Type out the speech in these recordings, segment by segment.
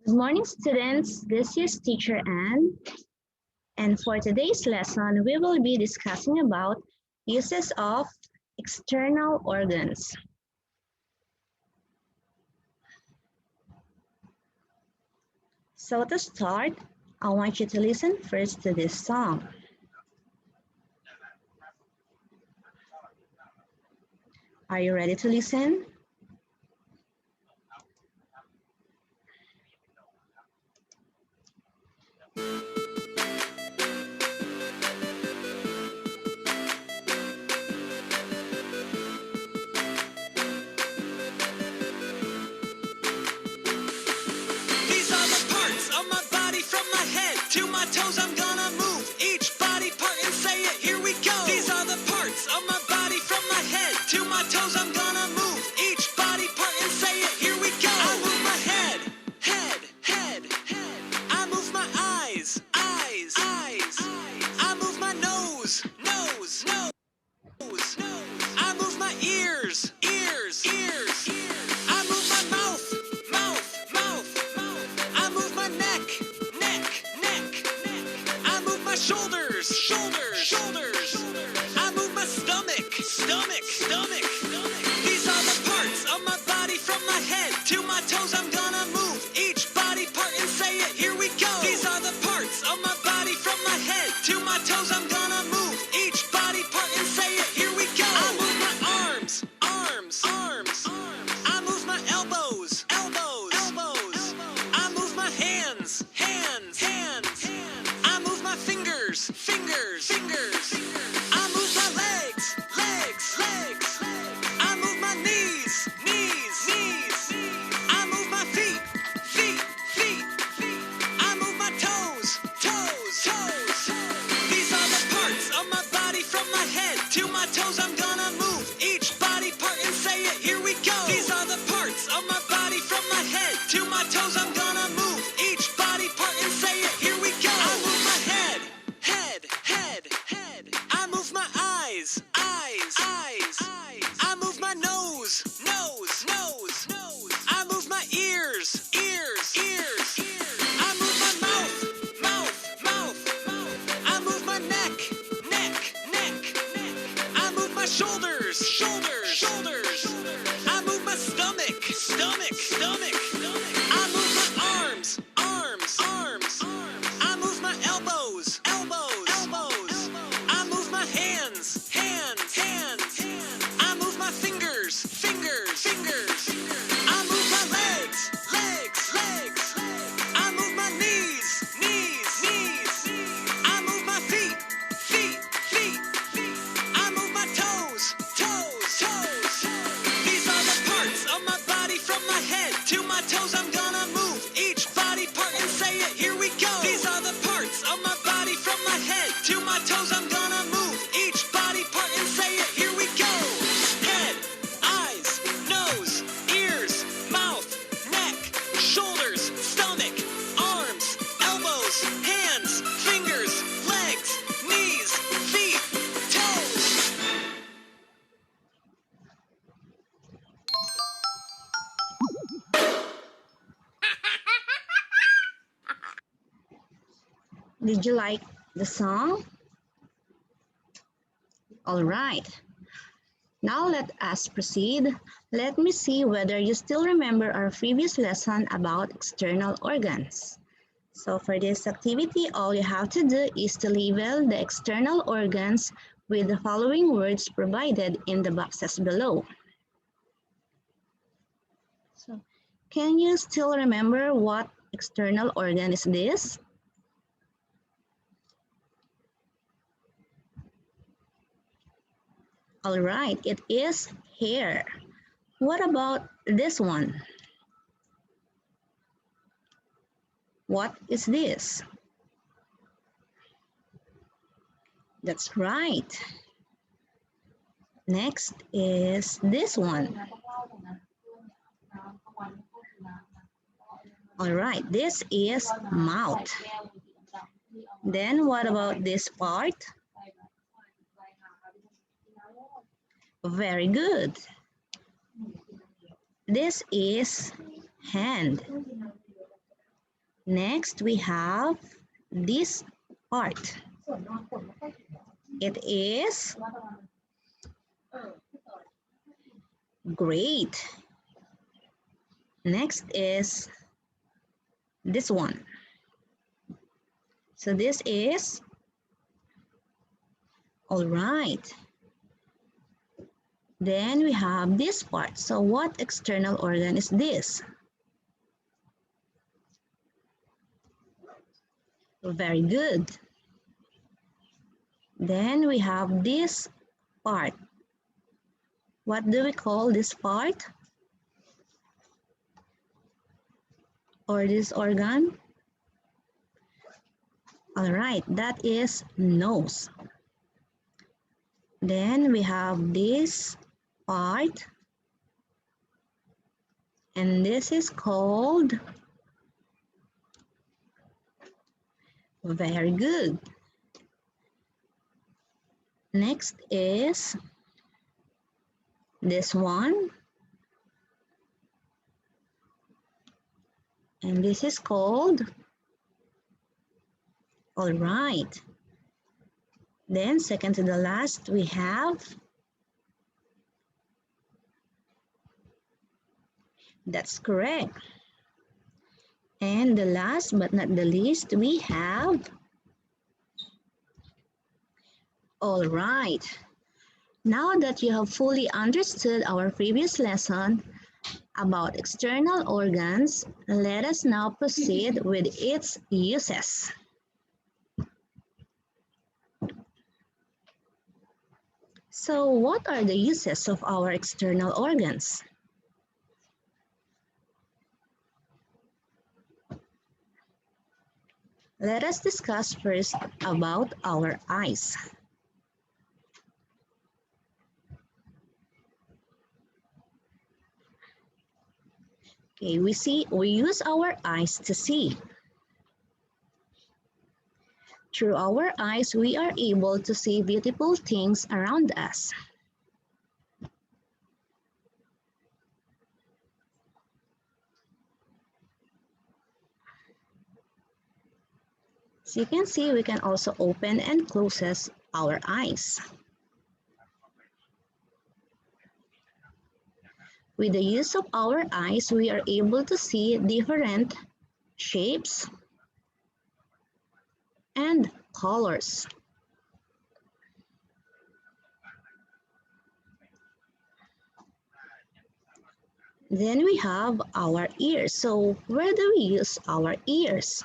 Good morning, students. This is Teacher Anne, and for today's lesson, we will be discussing about uses of external organs. So to start, I want you to listen first to this song. Are you ready to listen? Toes, I'm gonna move each body part and say it, here we go. These are the parts of my body from my head to my toes, I'm gonna move each body part and say it, here we go. I move my head, head, head, head. I move my eyes, eyes, eyes. I move my nose, nose, nose, nose. I move my ears, ears, ears. I move my mouth, mouth, mouth, mouth. I move my neck, neck, neck. I move my shoulders, shoulders, shoulders. I move my stomach, stomach, stomach. These are the parts of my body from my head to my toes. I'm gonna move each body part and say it, here we go. These are the parts of my body from my head to my toes. I'm gonna move each body part and say it, here we go. I move my arms, arms, arms. I move my elbows, elbows, elbows. I move my hands, hands, hands. I move my fingers, fingers, fingers. I move my legs, legs, legs. I move my knees, knees, knees. I move my feet, feet, feet. I move my toes, toes, toes. These are the parts of my body from my head to my toes. I'm gonna move each body part and say it, here we go. These are the parts of my body from my head to my toes. I'm gonna move each body part and say it, here we go. I move my head, head, head, head. I move my eyes, eyes, eyes. I move my nose, nose, nose, nose. I move my ears, ears, ears. I move my mouth, mouth, mouth, mouth. I move my neck, neck, neck, neck. I move my shoulders, shoulders, shoulders. I move my stomach, stomach, stomach. I move my arms, arms, arms. I move my elbows, elbows, elbows. I move my hands, hands, hands. I move my fingers, fingers, fingers. I move my legs, legs, legs. I move my knees, knees, knees. I move my feet, feet, feet. I move my toes, toes, toes. These are the parts of my body from my head to my toes. I'm gonna move each body part and say it, here we go. These are the parts of my body from my head to my toes. I'm gonna move each body part and say it, here we go. Head, eyes, nose, ears, mouth, neck, shoulders, stomach, arms, elbows, hands, fingers, legs, knees, feet, toes. Did you like the song? All right. Now let us proceed. Let me see whether you still remember our previous lesson about external organs. So for this activity, all you have to do is to label the external organs with the following words provided in the boxes below. So can you still remember what external organ is this? All right, it is hair. What about this one? What is this? That's right. Next is this one. All right, this is mouth. Then what about this part? Very good. This is hand. Next, we have this part. It is great. Next is this one. So this is all right. Then we have this part. So what external organ is this? Very good. Then we have this part. What do we call this part? Or this organ? All right, that is nose. Then we have this part. And this is called, very good. Next is this one. And this is called, all right. Then second to the last, we have, that's correct. And the last but not the least, we have, all right. Now that you have fully understood our previous lesson about external organs, let us now proceed with its uses. So what are the uses of our external organs? Let us discuss first about our eyes. Okay, we use our eyes to see. Through our eyes, we are able to see beautiful things around us. As you can see, we can also open and close our eyes. With the use of our eyes, we are able to see different shapes and colors. Then we have our ears. So where do we use our ears?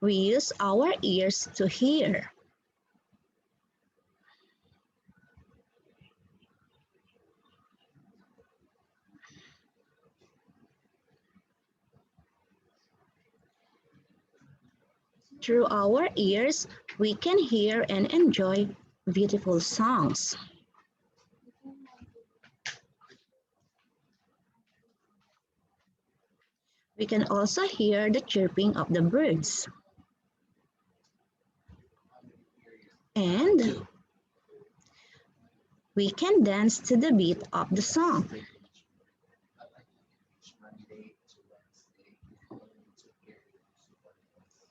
We use our ears to hear. Through our ears, we can hear and enjoy beautiful songs. We can also hear the chirping of the birds. And we can dance to the beat of the song.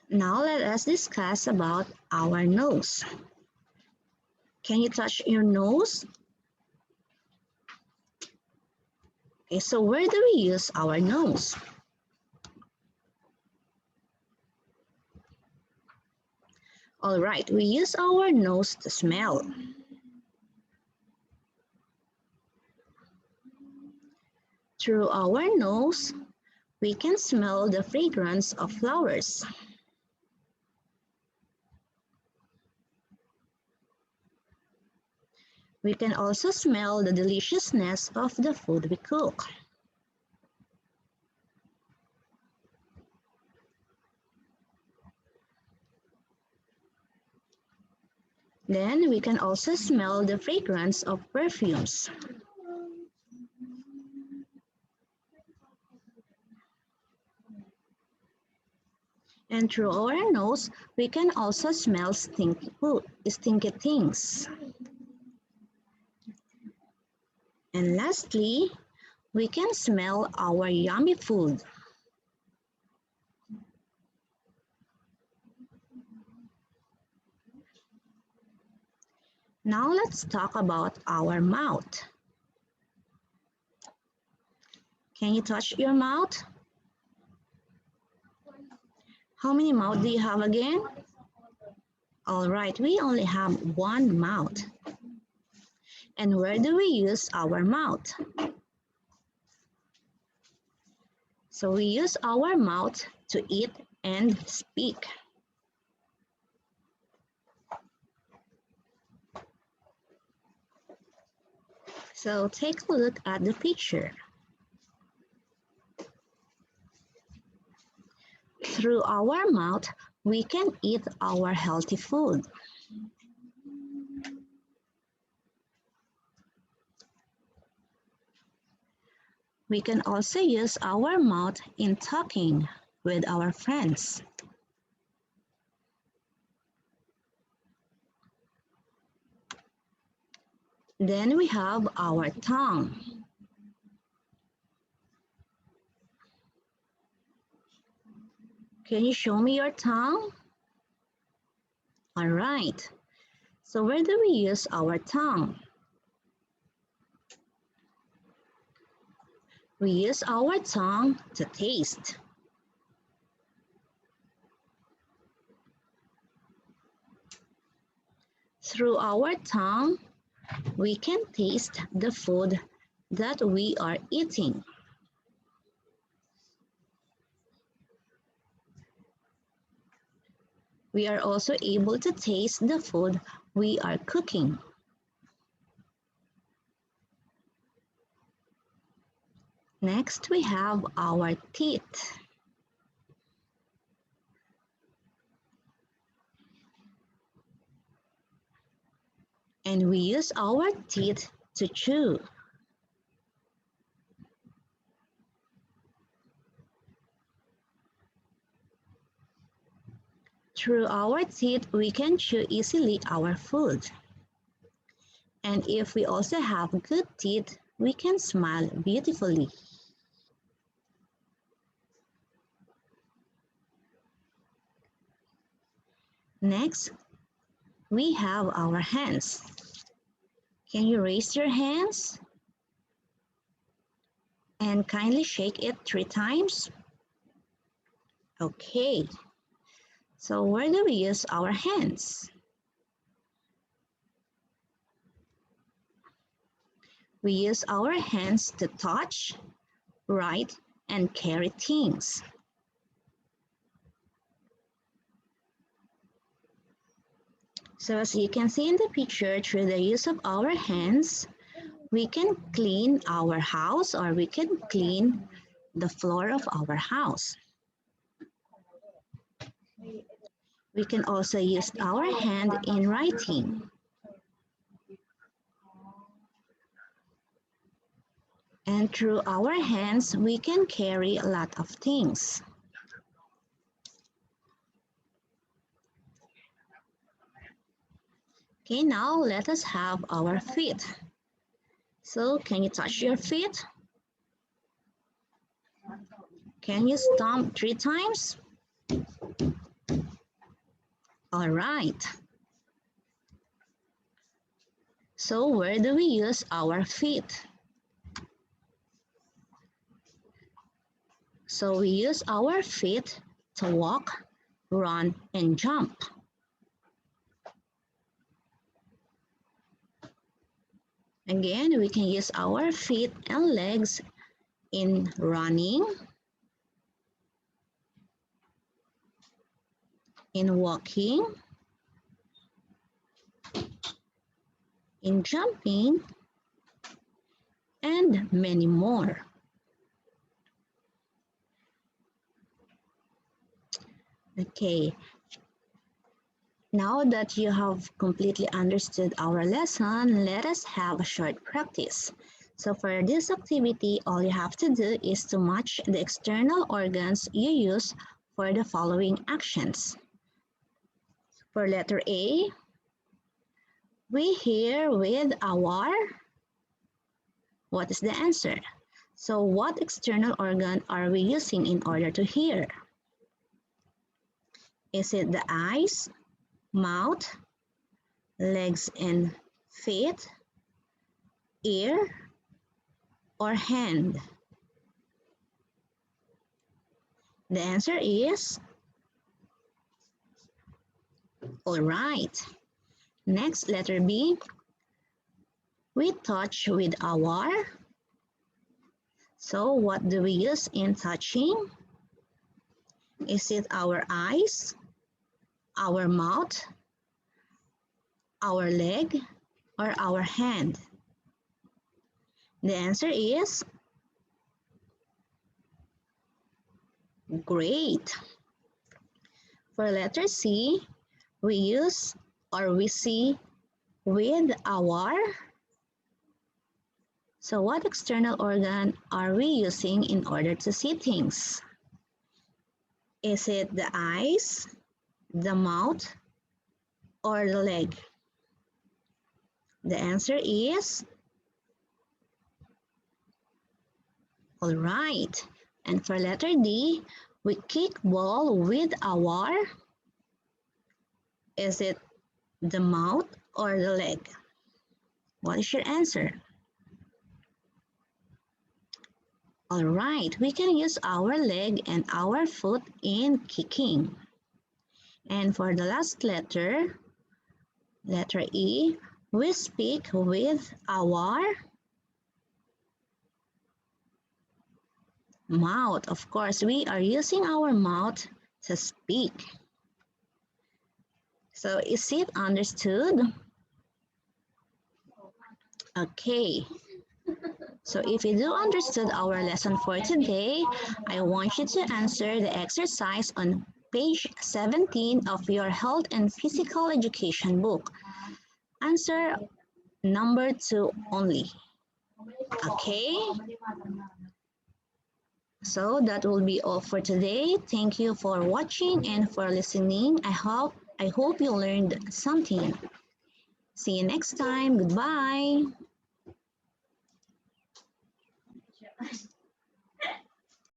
Now let us discuss about our nose. Can you touch your nose? Okay, so where do we use our nose? All right, we use our nose to smell. Through our nose, we can smell the fragrance of flowers. We can also smell the deliciousness of the food we cook. Then we can also smell the fragrance of perfumes. And through our nose, we can also smell stinky things. And lastly, we can smell our yummy food. Now let's talk about our mouth. Can you touch your mouth? How many mouths do you have again? All right, we only have one mouth. And where do we use our mouth? So we use our mouth to eat and speak. So take a look at the picture. Through our mouth, we can eat our healthy food. We can also use our mouth in talking with our friends. Then we have our tongue. Can you show me your tongue? All right. So where do we use our tongue? We use our tongue to taste. Through our tongue, we can taste the food that we are eating. We are also able to taste the food we are cooking. Next, we have our teeth. And we use our teeth to chew. Through our teeth, we can chew easily our food. And if we also have good teeth, we can smile beautifully. Next, we have our hands. Can you raise your hands? And kindly shake it 3 times. Okay. So where do we use our hands? We use our hands to touch, write, and carry things. So as you can see in the picture, through the use of our hands, we can clean our house or we can clean the floor of our house. We can also use our hand in writing. And through our hands, we can carry a lot of things. Okay, now let us have our feet. So can you touch your feet? Can you stomp 3 times? All right. So where do we use our feet? So we use our feet to walk, run, and jump. Again, we can use our feet and legs in running, in walking, in jumping, and many more. Okay, now that you have completely understood our lesson, let us have a short practice. So for this activity, all you have to do is to match the external organs you use for the following actions. For letter A, we hear with our What is the answer? So what external organ are we using in order to hear? Is it the eyes, mouth, legs and feet, ear, or hand? The answer is all right. Next, letter B. We touch with our. So what do we use in touching? Is it our eyes, our mouth, our leg, or our hand? The answer is great. For letter C, we use or we see with our. So what external organ are we using in order to see things? Is it the eyes, the mouth, or the leg? The answer is all right. And for letter D, we kick ball with our. Is it the mouth or the leg? What is your answer? All right, we can use our leg and our foot in kicking. And for the last letter, letter E, we speak with our mouth. Of course, we are using our mouth to speak. So is it understood? Okay. So if you do understood our lesson for today, I want you to answer the exercise on page 17 of your health and physical education book. Answer number 2 only. Okay? So that will be all for today. Thank you for watching and for listening. I hope you learned something. See you next time. Goodbye.